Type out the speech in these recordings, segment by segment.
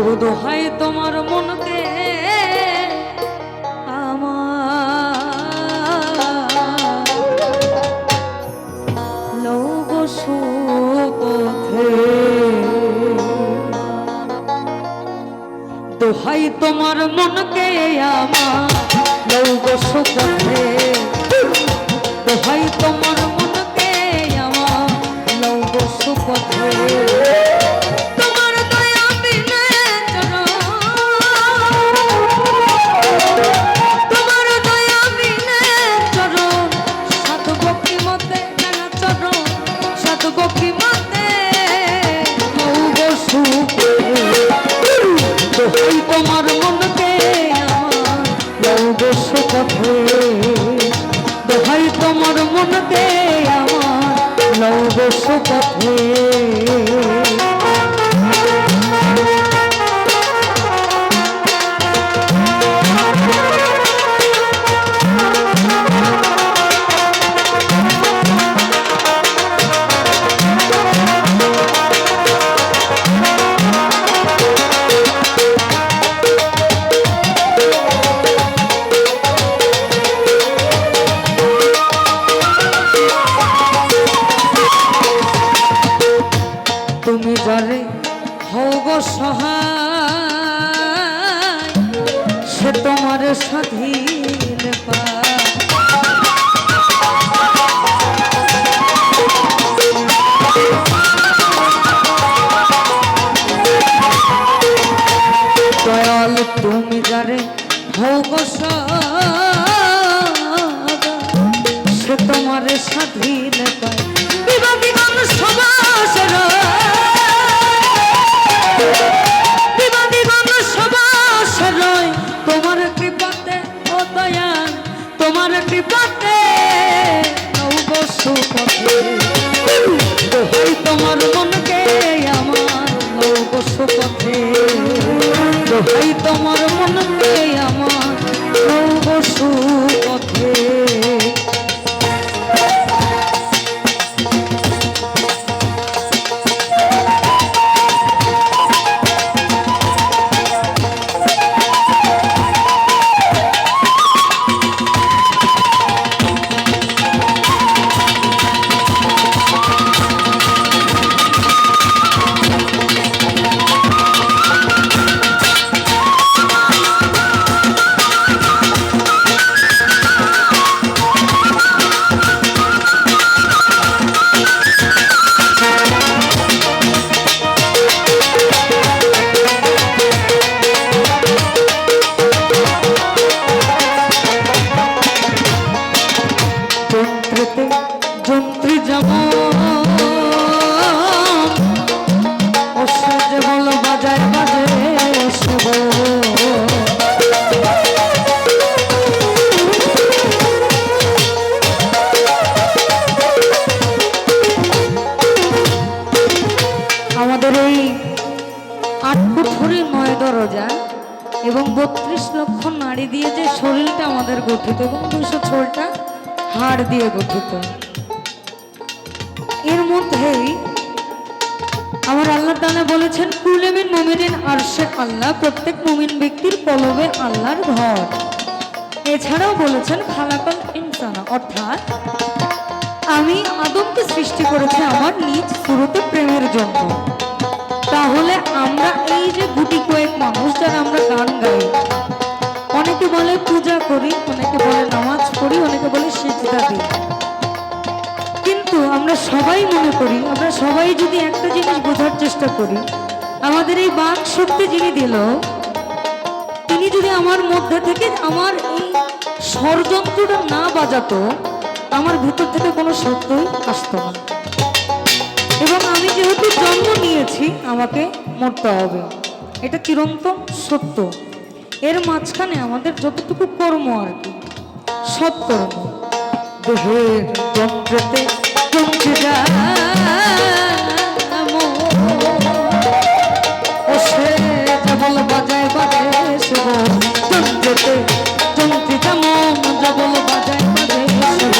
তবু দোহাই তোমার মনকে আমার লৌগ সুপথে দোহাই তোমার মনকে আমার লৌগ সুপথে দোহাই তোমার মনকে আমার লৌগ সুপথে তোমার মনকে আমার লৌগ সুপথে দোহাই তোমার মনকে আমার লৌগ সুপথে তুমি যারে হও গো সহায় সে তোমার স্বাধীন দয়াল তুমি যারে হও গো সহায় সে তোমার স্বাধীন পায় বিবাদী মানুষ সমাজ তোমার কৃপাতে ও দয়াল তোমার কৃপাতে লৌগ সুপথে দোহাই তোমার মনকে আমার লৌগ সুপথে দোহাই তোমার মনকে আমার লৌগ সুপথে যন্ত্রী যেমন অশ্বে যে বল বাজায় বাজে শুভ আমাদের এই ৮ কুঠরি ৯ দরজা এবং ৩২ লক্ষ নারী দিয়ে যে শরীরটা আমাদের গঠিত এবং ২০৬টা হাড় দিয়ে গঠিত এর মধ্যেই আমার আল্লাহ তাআলা বলেছেন কুল্লু মিন মুমিনিন আরশে আল্লাহ প্রত্যেক মুমিন ব্যক্তির কলবে আল্লাহর ঘর এছাড়াও বলেছেন খালাকাল ইনসানা অর্থাৎ আমি আদমকে সৃষ্টি করেছি আমার নিজ সুরতে প্রেমের জন্য তাহলে আমরা এই যে গুটি কয়েক মানুষ যারা আমরা গান গাই অনেকে বলে পূজা করি অনেকে বলে নামাজ পড়ি অনেকে বলে সিজদা দিই কিন্তু আমরা সবাই মনে করি আমরা সবাই যদি একটা জিনিস বোঝার চেষ্টা করি আমাদের এই বাক শক্তি যিনি দিল তিনি যদি আমার মধ্যে থেকে আমার এই ষড়যন্ত্রটা না বাজাতো আমার ভিতর থেকে কোনো শব্দই আসতো না এবং আমি যেহেতু জন্ম নিয়েছি আমাকে মরতে হবে এটা চিরন্তন সত্য এর মাঝখানে আমাদের যতটুকু কর্ম আর কি সৎ কর্ম দেহের যন্ত্রতে চমকে যায় ও সে কেবল বাজায় বাজে শুভ যন্ত্রতে চমকে যেমন কেবল বাজায় বাজে শুভ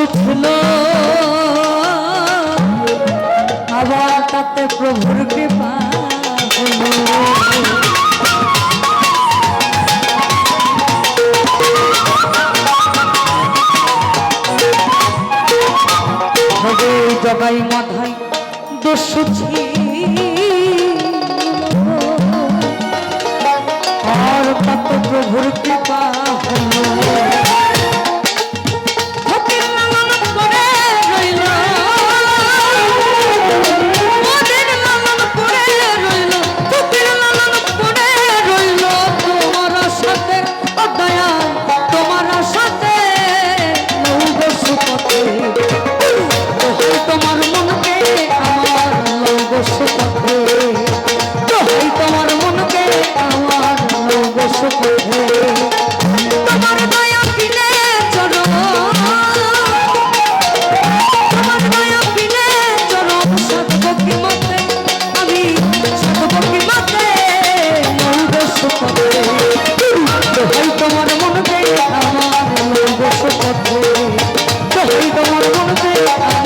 উঠল আবার তাতে প্রভুর কৃপা হলো। জগাই মাথায় দোষ আর তাতে প্রভুর কৃপা হলো। তোমার মনকে আমার